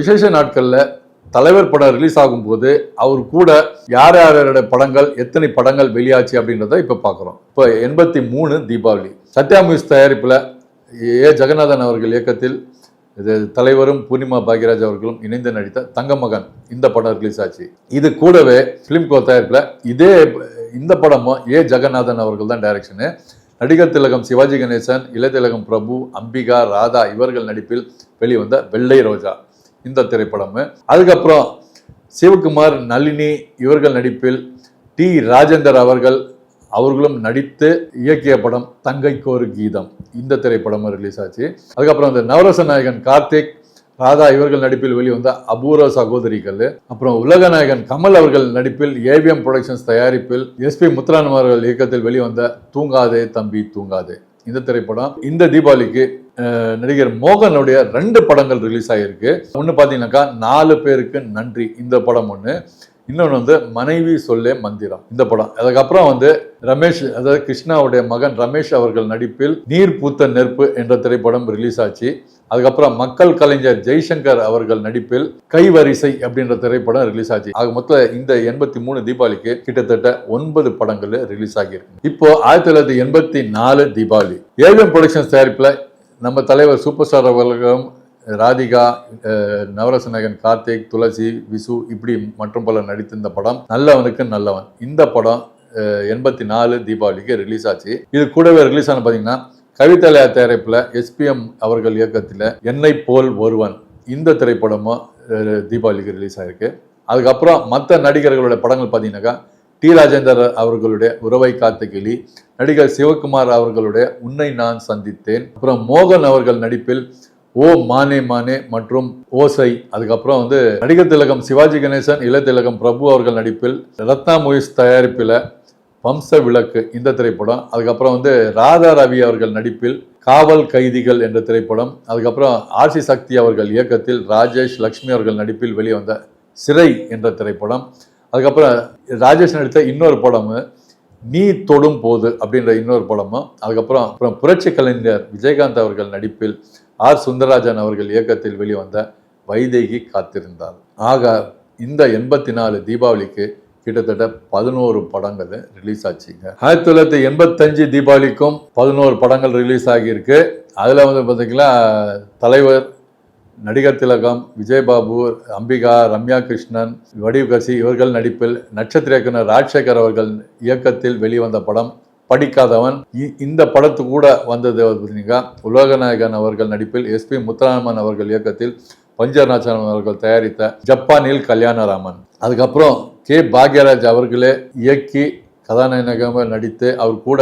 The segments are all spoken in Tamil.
விசேஷ நாட்கள்ல தலைவர் படம் ரிலீஸ் ஆகும் போது அவர் கூட யார் யாரோட படங்கள் எத்தனை படங்கள் வெளியாச்சு அப்படின்றத இப்ப பாக்குறோம். இப்போ 83 தீபாவளி சத்யா மியூஸ் தயாரிப்புல ஜெகநாதன் அவர்கள் இயக்கத்தில் தலைவரும் பூர்ணிமா பாக்யராஜ் அவர்களும் இணைந்து நடித்த தங்கமகன் இந்த படம் ரிலீஸ் ஆச்சு. இது கூடவே பிலிம்கோ தயாரிப்புல இந்த படமும் ஜெகநாதன் அவர்கள் தான் டைரக்ஷனு. நடிகர் திலகம் சிவாஜி கணேசன், இளையதிலகம் பிரபு, அம்பிகா, ராதா இவர்கள் நடிப்பில் வெளிவந்த வெள்ளை ரோஜா இந்த திரைப்படம். அதுக்கப்புறம் சிவகுமார், நளினி இவர்கள் நடிப்பில் டி ராஜேந்தர் அவர்களும் நடித்து இயக்கிய படம் தங்கைக்கு ஒரு கீதம் இந்த திரைப்படமும் ரிலீஸ் ஆச்சு. அதுக்கப்புறம் இந்த நவரச நாயகன் கார்த்திக், ராதா இவர்கள் நடிப்பில் வெளிவந்த அபூர்வ சகோதரிகள், அப்புறம் உலக நாயகன் கமல் அவர்கள் நடிப்பில் ஏவிஎம் புரொடக்ஷன்ஸ் தயாரிப்பில் SP முத்துராமன் அவர்கள் இயக்கத்தில் வெளிவந்த தூங்காதே தம்பி தூங்காதே இந்த திரைப்படம். இந்த தீபாவளிக்கு நடிகர் மோகனுடைய 2 படங்கள் ரிலீஸ் ஆகியிருக்கு. ஒன்று பார்த்தீங்கன்னாக்கா 4 பேருக்கு நன்றி இந்த படம் ஒன்று, இன்னொன்று மனைவி சொல்லே மந்திரம் இந்த படம். அதுக்கப்புறம் ரமேஷ், அதாவது கிருஷ்ணாவுடைய மகன் ரமேஷ் அவர்கள் நடிப்பில் நீர் பூத்த நெருப்பு என்ற திரைப்படம் ரிலீஸ் ஆச்சு. அதுக்கப்புறம் மக்கள் கலைஞர் ஜெய்சங்கர் அவர்கள் நடிப்பில் கைவரிசை அப்படின்ற திரைப்படம் ரிலீஸ் ஆச்சு. ஆக மொத்தம் இந்த 83 தீபாவளிக்கு கிட்டத்தட்ட 9 படங்கள் ரிலீஸ் ஆகியிருக்கு. இப்போ 1984 தீபாவளி ஏவிஎம் புரொடக்ஷன்ஸ் தயாரிப்புல நம்ம தலைவர் சூப்பர் ஸ்டார் அவர்களும் ராதிகா, நவரச நாயகன் கார்த்திக், துளசி, விசு இப்படி மற்றும் பலர் நடித்திருந்த படம் நல்லவனுக்கு நல்லவன். இந்த படம் 84 தீபாவளிக்கு ரிலீஸ் ஆச்சு. இது கூடவே ரிலீஸ் ஆன பார்த்தீங்கன்னா கவிதாலயா தயாரிப்புல SPM அவர்கள் இயக்கத்தில் என்னை போல் ஒருவன் இந்த திரைப்படமும் தீபாவளிக்கு ரிலீஸ் ஆயிருக்கு. அதுக்கப்புறம் மற்ற நடிகர்களுடைய படங்கள் பார்த்தீங்கன்னாக்கா டி ராஜேந்தர் அவர்களுடைய உறவை காத்த கிளி, நடிகர் சிவகுமார் அவர்களுடைய உன்னை நான் சந்தித்தேன், அப்புறம் மோகன் அவர்கள் நடிப்பில் ஓ மானே மானே மற்றும் ஓசை, அதுக்கப்புறம் நடிகர் திலகம் சிவாஜி கணேசன், இளையதிலகம் பிரபு அவர்கள் நடிப்பில் ரத்னா மூவிஸ் தயாரிப்பில் வம்ச விளக்கு இந்த திரைப்படம். அதுக்கப்புறம் ராதா ரவி அவர்கள் நடிப்பில் காவல் கைதிகள் என்ற திரைப்படம். அதுக்கப்புறம் RC சக்தி அவர்கள் இயக்கத்தில் ராஜேஷ் லக்ஷ்மி அவர்கள் நடிப்பில் வெளிவந்த சிறை என்ற திரைப்படம். அதுக்கப்புறம் ராஜேஷ் நடித்த இன்னொரு படம் நீ தொடும் போது அப்படின்ற இன்னொரு படமும். அதுக்கப்புறம் புரட்சி கலைஞர் விஜயகாந்த் அவர்கள் நடிப்பில் R சுந்தரராஜன் அவர்கள் இயக்கத்தில் வெளிவந்த வைதேகி காத்திருந்தார். ஆக இந்த 84 தீபாவளிக்கு கிட்டத்தட்ட 11 படங்கள் ரிலீஸ் ஆச்சுங்க. 1985 தீபாவளிக்கும் 11 படங்கள் ரிலீஸ் ஆகியிருக்கு. அதில் பார்த்தீங்கன்னா தலைவர், நடிகர் திலகம், விஜயபாபு, அம்பிகா, ரம்யா கிருஷ்ணன், வடிவுகசி இவர்கள் நடிப்பில் நட்சத்திர இயக்குனர் ராஜசேகர் அவர்கள் இயக்கத்தில் வெளிவந்த படம் படிக்காதவன். இந்த படத்து கூட வந்தது பார்த்தீங்கன்னா உலகநாயகன் அவர்கள் நடிப்பில் SP முத்துராமன் அவர்கள் இயக்கத்தில் பஞ்சநாச்சன் அவர்கள் தயாரித்த ஜப்பானில் கல்யாணராமன். அதுக்கப்புறம் K பாக்யராஜ் அவர்களே இயக்கி கதாநாயகமாக நடித்து அவர் கூட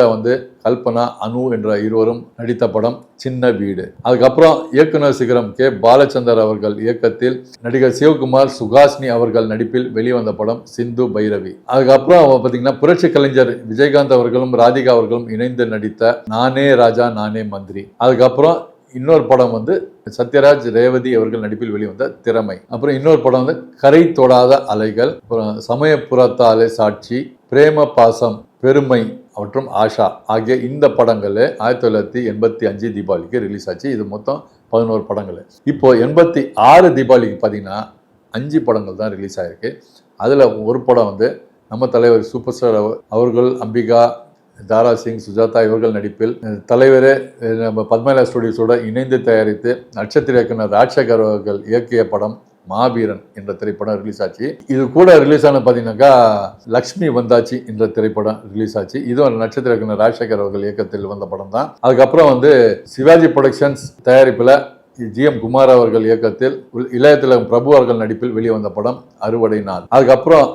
கல்பனா, அனு என்ற இருவரும் நடித்த படம் சின்ன வீடு. அதுக்கப்புறம் இயக்குனர் சிகரம் K பாலச்சந்தர் அவர்கள் இயக்கத்தில் நடிகர் சிவகுமார், சுகாசினி அவர்கள் நடிப்பில் வெளிவந்த படம் சிந்து பைரவி. அதுக்கப்புறம் பார்த்தீங்கன்னா புரட்சி கலைஞர் விஜயகாந்த் அவர்களும் ராதிகா அவர்களும் இணைந்து நடித்த நானே ராஜா நானே மந்திரி. அதுக்கப்புறம் இன்னொரு படம் சத்யராஜ், ரேவதி அவர்கள் நடிப்பில் வெளிவந்த திறமை. அப்புறம் இன்னொரு படம் கரை தொடாத அலைகள், அப்புறம் சமயபுரத்தாலே சாட்சி, பிரேம பாசம், பெருமை மற்றும் ஆஷா ஆகிய இந்த படங்கள் 1985 தீபாவளிக்கு ரிலீஸ் ஆச்சு. இது மொத்தம் 11 படங்கள். இப்போ 86 தீபாவளிக்கு பார்த்தீங்கன்னா 5 படங்கள் தான் ரிலீஸ் ஆகிருக்கு. அதில் ஒரு படம் நம்ம தலைவர் சூப்பர் ஸ்டார் அவர்கள், அம்பிகா, தாரா சிங், சுஜாதா இவர்கள் நடிப்பில் தலைவரே நம்ம பத்மலா ஸ்டுடியோஸோட இணைந்து தயாரித்து நட்சத்திர இயக்குனர் ராஜசேகர் அவர்கள் இயக்கிய படம் மாவீரன் என்ற திரைப்படம் ரிலீஸ் ஆச்சு. இது கூட ரிலீஸ் ஆன பார்த்தீங்கன்னாக்கா லக்ஷ்மி வந்தாச்சு என்ற திரைப்படம் ரிலீஸ் ஆச்சு. இதுவும் நட்சத்திர இயக்குனர் ராஜசேகர் அவர்கள் இயக்கத்தில் வந்த படம் தான். அதுக்கப்புறம் சிவாஜி புரொடக்ஷன்ஸ் தயாரிப்பில் GM குமார் அவர்கள் இயக்கத்தில் இளையதிலகம் பிரபு அவர்கள் நடிப்பில் வெளிவந்த படம் அறுவடை நாள். அதுக்கப்புறம்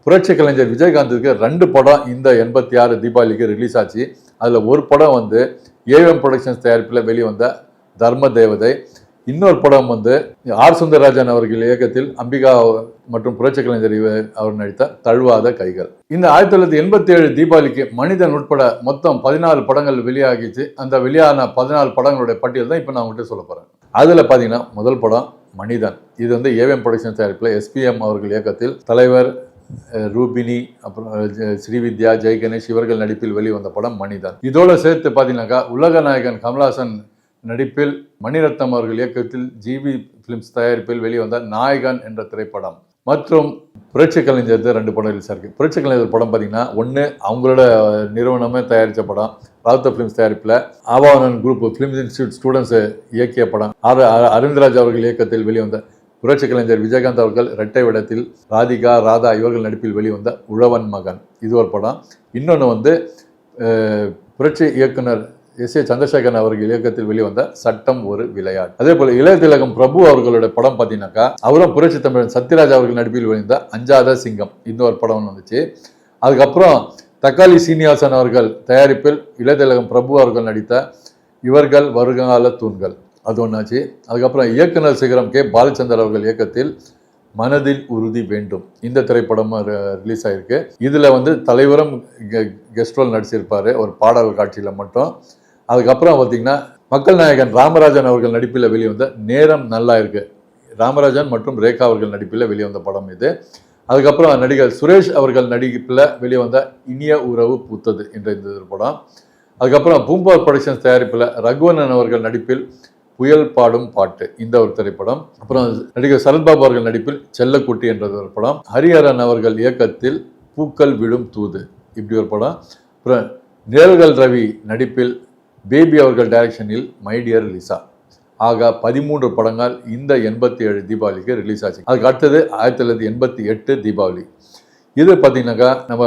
புரட்சி கலைஞர் விஜயகாந்துக்கு 2 படம் இந்த 86 தீபாவளிக்கு ரிலீஸ் ஆச்சு. அதில் ஒரு படம் ஏவிஎம் புரொடக்ஷன்ஸ் தயாரிப்பில் வெளிவந்த தர்ம தேவதை, இன்னொரு படம் R சுந்தரராஜன் அவர்கள் இயக்கத்தில் அம்பிகா மற்றும் புரட்சி கலைஞர் அவர் நடித்த தழுவாத கைகள். இந்த 1987 தீபாவளிக்கு மனிதன் உட்பட மொத்தம் 14 படங்கள் வெளியாகிச்சு. அந்த வெளியான 14 படங்களுடைய பட்டியல் தான் இப்போ நான் உங்கள்கிட்ட சொல்ல போகிறேன். அதில் பார்த்தீங்கன்னா முதல் படம் மனிதன். இது ஏவிஎம் புரொடக்ஷன்ஸ் தயாரிப்பில் SPM அவர்கள் இயக்கத்தில் தலைவர், ரூபினி, அப்புறம் ஸ்ரீவித்யா, ஜெய் கணேஷ் இவர்கள் நடிப்பில் வெளிவந்த படம் மனிதன். இதோடு சேர்த்து பார்த்தீங்கன்னாக்கா உலக நாயகன் கமல்ஹாசன் நடிப்பில் மணிரத்னம் அவர்கள் இயக்கத்தில் ஜிவி பிலிம்ஸ் தயாரிப்பில் வெளிவந்த நாயகன் என்ற திரைப்படம் மற்றும் புரட்சி கலைஞர் 2 படம் ரிலீஸ் ஆயிருக்கு. புரட்சி கலைஞர் படம் பார்த்தீங்கன்னா ஒன்று அவங்களோட நிறுவனமே தயாரித்த படம், ராவுத்த ஃபிலிம்ஸ் தயாரிப்பில் ஆவானன் குரூப் ஃபிலிம் இன்ஸ்டியூட் ஸ்டூடெண்ட்ஸ் இயக்கிய படம். அரவிந்த்ராஜ் அவர்கள் இயக்கத்தில் வெளிவந்த புரட்சி கலைஞர் விஜயகாந்த் அவர்கள் இரட்டை வேடத்தில் ராதிகா ராதா இவர்கள் நடிப்பில் வெளிவந்த உழவன் மகன், இது ஒரு படம். இன்னொன்று புரட்சி இயக்குனர் எஸ்.ஏ. சந்திரசேகரன் அவர்கள் இயக்கத்தில் வெளிவந்த சட்டம் ஒரு விளையாட்டு. அதே போல இளைய திலகம் பிரபு அவர்களுடைய படம் பார்த்தீங்கன்னாக்கா அவரும் புரட்சி தமிழன் சத்யராஜ் அவர்கள் நடிப்பில் வெளிவந்த அஞ்சாத சிங்கம், இன்னொரு படம் வந்துச்சு. அதுக்கப்புறம் தக்காளி சீனிவாசன் அவர்கள் தயாரிப்பில் இளைய திலகம் பிரபு அவர்கள் நடித்த இவர்கள் வருங்கால தூண்கள், அது ஒன்றாச்சு. அதுக்கப்புறம் இயக்குனர் சிகரம் கே பாலச்சந்தர் அவர்கள் இயக்கத்தில் மனதில் உறுதி வேண்டும், இந்த திரைப்படமும் ரிலீஸ் ஆகிருக்கு. இதில் தலைவரும் கெஸ்ட் ரோல் நடிச்சிருப்பார் ஒரு பாடல் காட்சியில் மட்டும். அதுக்கப்புறம் பார்த்தீங்கன்னா மக்கள் நாயகன் ராமராஜன் அவர்கள் நடிப்பில் வெளிவந்த நேரம் நல்லா இருக்கு, ராமராஜன் மற்றும் ரேகா அவர்கள் நடிப்பில் வெளிவந்த படம் இது. அதுக்கப்புறம் நடிகர் சுரேஷ் அவர்கள் நடிப்பில் வெளிவந்த இனிய உறவு பூத்தது என்ற இந்த படம். அதுக்கப்புறம் பூம்பா ப்ரொடக்ஷன்ஸ் தயாரிப்பில் ரகுவனன் அவர்கள் நடிப்பில் புயல் பாடும் பாட்டு, இந்த ஒரு திரைப்படம். அப்புறம் நடிகர் சரத்பாபு அவர்கள் நடிப்பில் செல்லக்குட்டி என்ற ஒரு படம். ஹரிஹரன் அவர்கள் இயக்கத்தில் பூக்கள் விடும் தூது, இப்படி ஒரு படம். அப்புறம் நிழல்கள் ரவி நடிப்பில் பேபி அவர்கள் டைரக்ஷனில் மை டியர் லிசா. ஆக 13 படங்கள் இந்த 87 தீபாவளிக்கு ரிலீஸ் ஆச்சு. அதுக்கு அடுத்தது 1988 தீபாவளி. இது பார்த்தீங்கன்னாக்கா நம்ம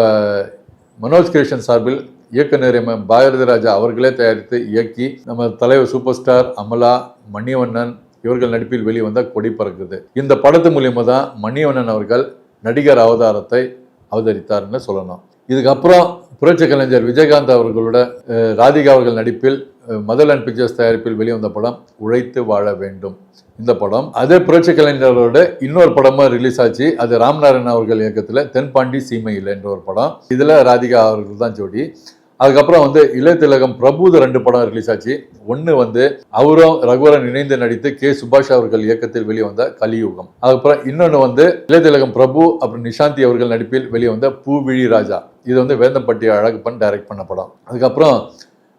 மனோஜ் கிருஷ்ணன் சார்பில் இயக்குனர் பாரதி ராஜா அவர்களே தயாரித்து இயக்கி நம்ம தலைவர் சூப்பர் ஸ்டார் அமலா, மணிவண்ணன் இவர்கள் நடிப்பில் வெளிவந்த கொடி பறக்குது. இந்த படத்து மூலியமா தான் மணிவண்ணன் அவர்கள் நடிகர் அவதாரத்தை அவதரித்தார்னு சொல்லணும். இதுக்கப்புறம் புரட்சி கலைஞர் விஜயகாந்த் அவர்களோட ராதிகா அவர்கள் நடிப்பில் மதர் அண்ட் பிக்சர்ஸ் தயாரிப்பில் வெளிவந்த படம் உழைத்து வாழ வேண்டும், இந்த படம். அதே புரட்சி கலைஞரோட இன்னொரு படமாக ரிலீஸ் ஆச்சு, அது ராம்நாராயணன் அவர்கள் இயக்கத்தில் தென்பாண்டி சீமையில் என்ற ஒரு படம். இதில் ராதிகா அவர்கள் தான் ஜோடி. அதுக்கப்புறம் இளைய திலகம் பிரபு 2 படம் ரிலீஸ் ஆச்சு. ஒன்று அவரும் ரகுவரன் இணைந்து நடித்து கே சுபாஷ் அவர்கள் இயக்கத்தில் வெளிவந்த கலியுகம். அதுக்கப்புறம் இன்னொன்று இளைய திலகம் பிரபு அப்புறம் நிஷாந்தி அவர்கள் நடிப்பில் வெளிவந்த பூவிழி ராஜா, இது வேந்தம்பட்டி அழகப்பன் டைரக்ட் பண்ண படம். அதுக்கப்புறம்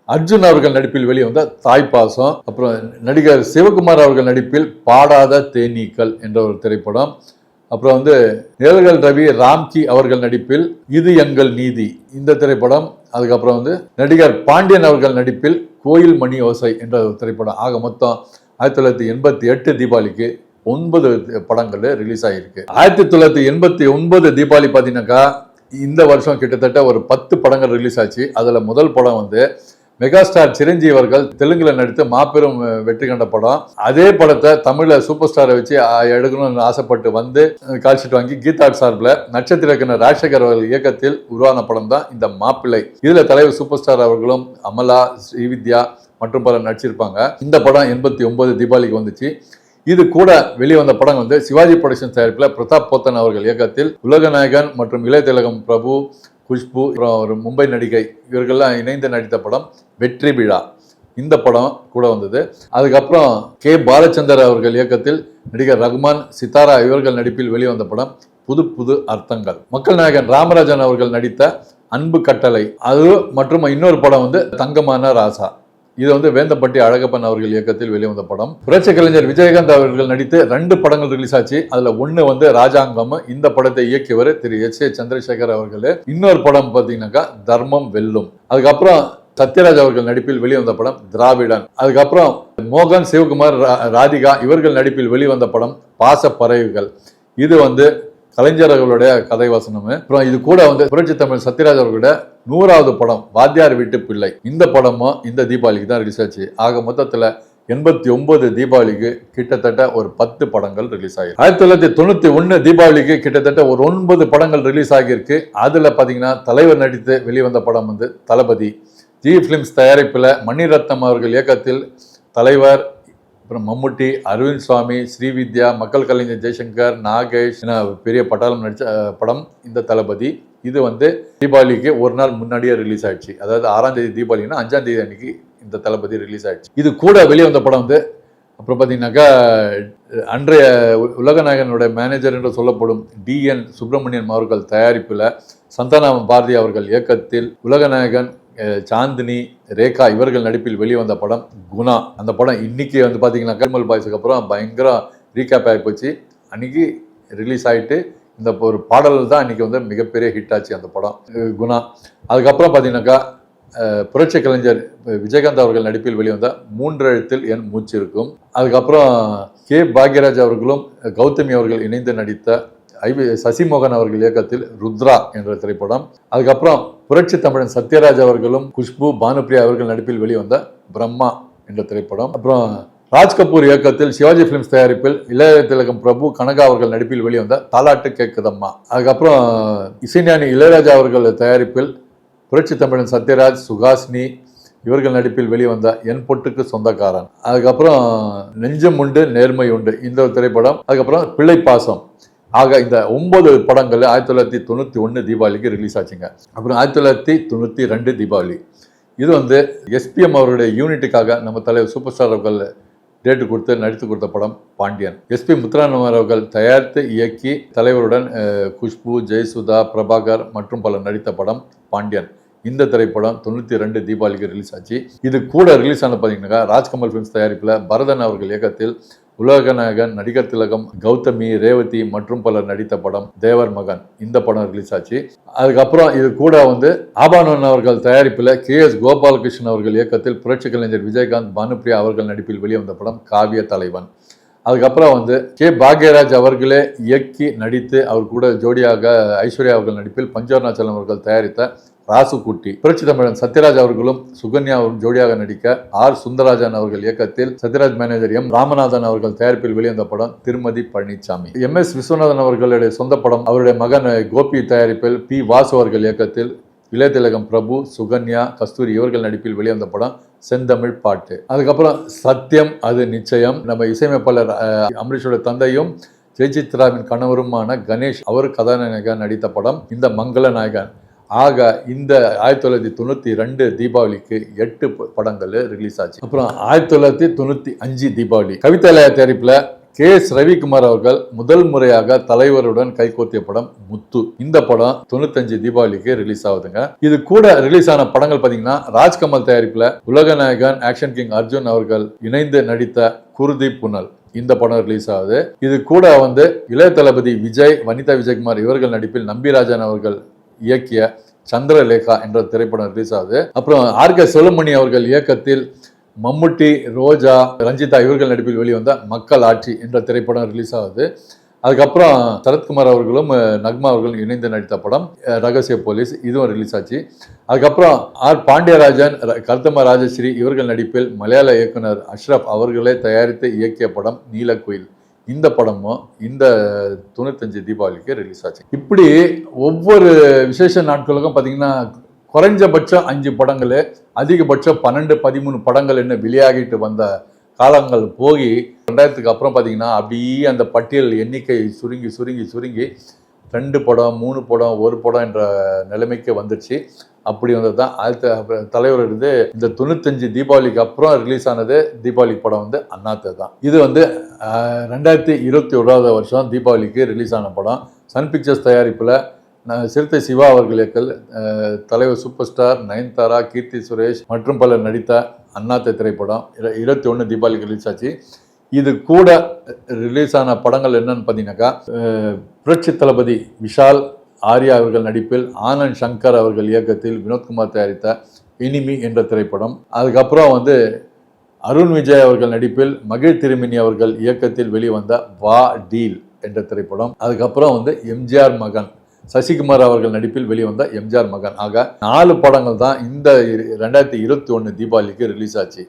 அர்ஜுன் அவர்கள் நடிப்பில் வெளிவந்த தாய்ப்பாசம். அப்புறம் நடிகர் சிவகுமார் அவர்கள் நடிப்பில் பாடாத தேனீக்கள் என்ற ஒரு திரைப்படம். அப்புறம் நிழல்கள் ரவி ராம்கி அவர்கள் நடிப்பில் இது எங்கள் நீதி, இந்த திரைப்படம். அதுக்கப்புறம் நடிகர் பாண்டியன் அவர்கள் நடிப்பில் கோயில் மணி ஓசை என்ற ஒரு திரைப்படம். ஆக மொத்தம் 1988 தீபாவளிக்கு 9 படங்கள் ரிலீஸ் ஆகியிருக்கு. 1989 தீபாவளி பார்த்தீங்கன்னாக்கா இந்த வருஷம் கிட்டத்தட்ட ஒரு 10 படங்கள் ரிலீஸ் ஆச்சு. அதில் முதல் படம் மெகாஸ்டார் சிரஞ்சீவி அவர்கள் தெலுங்குல நடித்து மாபெரும் வெற்றி கண்ட படம். அதே படத்தை தமிழ்ல சூப்பர் ஸ்டாரை வச்சு எடுக்கணும்னு ஆசைப்பட்டு கால்ஷீட் வாங்கி கீதா சார்பில் நட்சத்திர இயக்குனர் ராஜசேகர் அவர்கள் இயக்கத்தில் உருவான படம் தான் இந்த மாப்பிள்ளை. இதுல தலைவர் சூப்பர் ஸ்டார் அவர்களும் அமலா, ஸ்ரீவித்யா மற்றும் பலர் நடிச்சிருப்பாங்க. இந்த படம் 89 தீபாவளிக்கு வந்துச்சு. இது கூட வெளிவந்த படம் சிவாஜி ப்ரொடக்ஷன் தயாரிப்பில் பிரதாப் போத்தன் அவர்கள் இயக்கத்தில் உலகநாயகன் மற்றும் இளைய திலகம் பிரபு, குஷ்பு, ஒரு மும்பை நடிகை இவர்கள்லாம் இணைந்து நடித்த படம் வெற்றி விழா, இந்த படம் கூட வந்தது. அதுக்கப்புறம் கே பாலச்சந்தர் அவர்கள் இயக்கத்தில் நடிகர் ரகுமான், சித்தாரா இவர்கள் நடிப்பில் வெளிவந்த படம் புது புது அர்த்தங்கள். மக்கள் நாயகன் ராமராஜன் அவர்கள் நடித்த அன்பு கட்டளை, அது மற்றும் இன்னொரு படம் தங்கமான ராசா, இது வேந்தம்பட்டி அழகப்பன் அவர்கள் இயக்கத்தில் வெளிவந்த படம். புரட்சி கலைஞர் விஜயகாந்த் அவர்கள் நடித்து 2 படங்கள் ரிலீஸ் ஆச்சு. அதுல ஒன்று ராஜாங்கம், இந்த படத்தை இயக்கியவர் திரு எஸ்.ஏ. சந்திரசேகர் அவர்கள். இன்னொரு படம் பார்த்தீங்கன்னாக்கா தர்மம் வெல்லும். அதுக்கப்புறம் சத்யராஜ் அவர்கள் நடிப்பில் வெளிவந்த படம் திராவிடன். அதுக்கப்புறம் மோகன், சிவகுமார், ராதிகா இவர்கள் நடிப்பில் வெளிவந்த படம் பாச பறவைகள், இது கலைஞர்களுடைய கதை வசனம். அப்புறம் இது கூட புரட்சி தமிழ் சத்யராஜ் அவர்களுடைய 100வது படம் வாத்தியார் வீட்டு பிள்ளை, இந்த படமும் இந்த தீபாவளிக்கு தான் ரிலீஸ் ஆச்சு. ஆக மொத்தத்தில் 89 தீபாவளிக்கு கிட்டத்தட்ட ஒரு 10 படங்கள் ரிலீஸ் ஆகி. 1991 தீபாவளிக்கு கிட்டத்தட்ட ஒரு 9 படங்கள் ரிலீஸ் ஆகியிருக்கு. அதுல பாத்தீங்கன்னா தலைவர் நடித்து வெளிவந்த படம் தளபதி. ஜி பிலிம்ஸ் தயாரிப்பில் மணிரத்னம் அவர்கள் இயக்கத்தில் தலைவர், அப்புறம் மம்முட்டி, அரவிந்த் சுவாமி, ஸ்ரீவித்யா, மக்கள் கலைஞர் ஜெய்சங்கர், நாகேஷ் பெரிய பட்டாளம் நடித்த படம் இந்த தளபதி. இது தீபாவளிக்கு ஒரு நாள் முன்னாடியே ரிலீஸ் ஆயிடுச்சு. அதாவது 6ஆம் தேதி தீபாவளினா 5ஆம் தேதி அன்னைக்கு இந்த தளபதி ரிலீஸ் ஆயிடுச்சு. இது கூட வெளிவந்த படம் அப்புறம் பார்த்தீங்கன்னாக்கா அன்றைய உலகநாயகனுடைய மேனேஜர் என்று சொல்லப்படும் டிஎன் சுப்பிரமணியன் அவர்கள் தயாரிப்பில் சந்தான பாரதி அவர்கள் இயக்கத்தில் உலகநாயகன் சாந்தினி, ரேகா இவர்கள் நடிப்பில் வெளிவந்த படம் குணா. அந்த படம் இன்னைக்கு வந்து பார்த்தீங்கன்னா கமல் பாய்ஸுக்கு அப்புறம் பயங்கர ரீகேப் ஆகி போச்சு. அன்னைக்கு ரிலீஸ் ஆகிட்டு இந்த ஒரு பாடல் தான் இன்னைக்கு வந்து மிகப்பெரிய ஹிட் ஆச்சு அந்த படம் குணா. அதுக்கப்புறம் பார்த்தீங்கன்னாக்கா புரட்சி கலைஞர் விஜயகாந்த் அவர்கள் நடிப்பில் வெளிவந்த 3 எழுத்தில் என் மூச்சு இருக்கும். அதுக்கப்புறம் கே பாக்யராஜ் அவர்களும் கௌதமி அவர்கள் இணைந்து நடித்த சசிமோகன் அவர்கள் இயக்கத்தில் ருத்ரா என்ற திரைப்படம். அதுக்கப்புறம் புரட்சி தமிழன் சத்யராஜ் அவர்களும் குஷ்பு பானுப்ரியா அவர்கள் நடிப்பில் வெளிவந்த பிரம்மா என்ற திரைப்படம். அப்புறம் ராஜ் கபூர் இயக்கத்தில் சிவாஜி பிலிம்ஸ் தயாரிப்பில் இளைய திலகம் பிரபு கனகா அவர்கள் நடிப்பில் வெளிவந்த தாலாட்டு கேக்குதம்மா. அதுக்கப்புறம் இசைஞானி இளையராஜா அவர்கள் தயாரிப்பில் புரட்சி தமிழன் சத்யராஜ், சுகாசினி இவர்கள் நடிப்பில் வெளிவந்த என் பொட்டுக்கு சொந்தக்காரன். அதுக்கப்புறம் நெஞ்சம் உண்டு நேர்மை உண்டு இந்த ஒரு திரைப்படம். அதுக்கப்புறம் பிள்ளை பாசம். ஆக இந்த 9 படங்கள் 1991 தீபாவளிக்கு ரிலீஸ் ஆச்சுங்க. அப்புறம் 1992 தீபாவளி. இது வந்து எஸ்பிஎம் அவருடைய யூனிட்டுக்காக நம்ம தலைவர் சூப்பர் ஸ்டார் அவர்கள் டேட்டு கொடுத்து நடித்து கொடுத்த படம் பாண்டியன். எஸ்பி முத்துராமன் அவர்கள் தயாரித்து இயக்கி தலைவருடன் குஷ்பு, ஜெயசுதா, பிரபாகர் மற்றும் பலர் நடித்த படம் பாண்டியன். இந்த திரைப்படம் 92 தீபாவளிக்கு ரிலீஸ் ஆச்சு. இது கூட ரிலீஸ் ஆன பார்த்தீங்கன்னா ராஜ்கமல் ஃபிலிம்ஸ் தயாரிப்பில் பரதன் அவர்கள் இயக்கத்தில் உலகநாயகன், நடிகர் திலகம், கௌதமி, ரேவதி மற்றும் பலர் நடித்த படம் தேவர் மகன். இந்த படம் ரிலீஸ் ஆச்சு. அதுக்கப்புறம் இது கூட வந்து ஆபானன் அவர்கள் தயாரிப்பில் KS கோபாலகிருஷ்ணன் அவர்கள் இயக்கத்தில் புரட்சி கலைஞர் விஜயகாந்த், பானுப்ரியா அவர்கள் நடிப்பில் வெளிவந்த படம் காவிய தலைவன். அதுக்கப்புறம் வந்து கே பாக்யராஜ் அவர்களே இயக்கி நடித்து அவர் கூட ஜோடியாக ஐஸ்வர்யா அவர்கள் நடிப்பில் பஞ்சவர்ணாச்சலம் அவர்கள் தயாரித்த ராசுகுட்டி. புரட்சி தமிழன் சத்யராஜ் அவர்களும் சுகன்யா அவர்கள் ஜோடியாக நடிக்க R சுந்தரராஜன் அவர்கள் இயக்கத்தில் சத்யராஜ் மேனேஜர் M ராமநாதன் அவர்கள் தயாரிப்பில் வெளிவந்த படம் திருமதி பழனிசாமி. MS விஸ்வநாதன் அவர்களுடைய சொந்த படம் அவருடைய மகன் கோபி தயாரிப்பில் P வாசு அவர்கள் இயக்கத்தில் இளைய திலகம் பிரபு, சுகன்யா, கஸ்தூரி இவர்கள் நடிப்பில் வெளிவந்த படம் செந்தமிழ் பாட்டு. அதுக்கப்புறம் சத்தியம் அது நிச்சயம். நம்ம இசையமைப்பாளர் அமரீஷோட தந்தையும் ஜெயசித்ராவின் கணவருமான கணேஷ் அவர் கதாநாயகன் நடித்த படம் இந்த மங்கள நாயகன். ஆக இந்த 1992 தீபாவளிக்கு 8 படங்கள் ரிலீஸ் ஆச்சு. அப்புறம் 1995 தீபாவளி கவிதாலயா தயாரிப்புல KS ரவிக்குமார் அவர்கள் முதல் முறையாக தலைவருடன் கைகோர்த்திய படம் முத்து. இந்த படம் 95 தீபாவளிக்கு ரிலீஸ் ஆகுதுங்க. இது கூட ரிலீஸ் ஆன படங்கள் பாத்தீங்கன்னா ராஜ்கமல் தயாரிப்புல உலகநாயகன் ஆக்ஷன் கிங் அர்ஜுன் அவர்கள் இணைந்து நடித்த குருதி புனல். இந்த படம் ரிலீஸ் ஆகுது. இது கூட வந்து இளைய தளபதி விஜய், வனிதா விஜயகுமார் இவர்கள் நடிப்பில் நம்பிராஜன் அவர்கள் இயக்கிய சந்திரலேகா என்ற திரைப்படம் ரிலீஸ் ஆகுது. அப்புறம் RK செல்வமணி அவர்கள் இயக்கத்தில் மம்முட்டி, ரோஜா, ரஞ்சிதா இவர்கள் நடிப்பில் வெளிவந்த மக்கள் ஆட்சி என்ற திரைப்படம் ரிலீஸ் ஆகுது. அதுக்கப்புறம் சரத்குமார் அவர்களும் நக்மா அவர்களும் இணைந்து நடித்த படம் ரகசிய போலீஸ், இதுவும் ரிலீஸ் ஆச்சு. அதுக்கப்புறம் R பாண்டியராஜன், கருத்தம்மா ராஜஸ்ரீ இவர்கள் நடிப்பில் மலையாள இயக்குனர் அஷ்ரப் அவர்களே தயாரித்து இயக்கிய படம் நீலக்குயில். இந்த படமும் இந்த 95 தீபாவளிக்கு ரிலீஸ் ஆச்சு. இப்படி ஒவ்வொரு விசேஷ நாட்களுக்கும் பார்த்தீங்கன்னா குறைஞ்சபட்சம் 5 படங்கள், அதிகபட்சம் 12-13 படங்கள் என்ன வெளியாகிட்டு வந்த காலங்கள் போய் 2000க்கு அப்புறம் பார்த்தீங்கன்னா அப்படியே அந்த பட்டியல் எண்ணிக்கை சுருங்கி சுருங்கி சுருங்கி 2 படம், 3 படம், 1 படம் என்ற நிலைமைக்கு வந்துடுச்சு. அப்படி வந்தது தான் தலைவர் இருந்து இந்த 95 தீபாவளிக்கு அப்புறம் ரிலீஸ் ஆனது தீபாவளி படம் வந்து அண்ணாத்தை தான். இது வந்து 2021 வருஷம் தீபாவளிக்கு ரிலீஸ் ஆன படம். சன் பிக்சர்ஸ் தயாரிப்பில் சிறுத்தை சிவா அவர்கள் இயக்கல் தலைவர் சூப்பர் ஸ்டார், நயன்தாரா, கீர்த்தி சுரேஷ் மற்றும் பலர் நடித்த அண்ணாத்தை திரைப்படம் 21 தீபாவளிக்கு ரிலீஸ் ஆச்சு. இது கூட ரிலீஸ் ஆன படங்கள் என்னன்னு பார்த்தீங்கன்னாக்கா புரட்சி தளபதி விஷால், ஆர்யா அவர்கள் நடிப்பில் ஆனந்த் சங்கர் அவர்கள் இயக்கத்தில் வினோத்குமார் தயாரித்த எனிமி என்ற திரைப்படம். அதுக்கப்புறம் வந்து அருண் விஜய் அவர்கள் நடிப்பில் மகிழ் திருமினி அவர்கள் இயக்கத்தில் வெளிவந்த வா டீல் என்ற திரைப்படம். அதுக்கப்புறம் வந்து எம்ஜிஆர் மகன், சசிகுமார் அவர்கள் நடிப்பில் வெளிவந்த எம்ஜிஆர் மகன். ஆக 4 படங்கள் தான் இந்த 2021 தீபாவளிக்கு ரிலீஸ் ஆச்சு.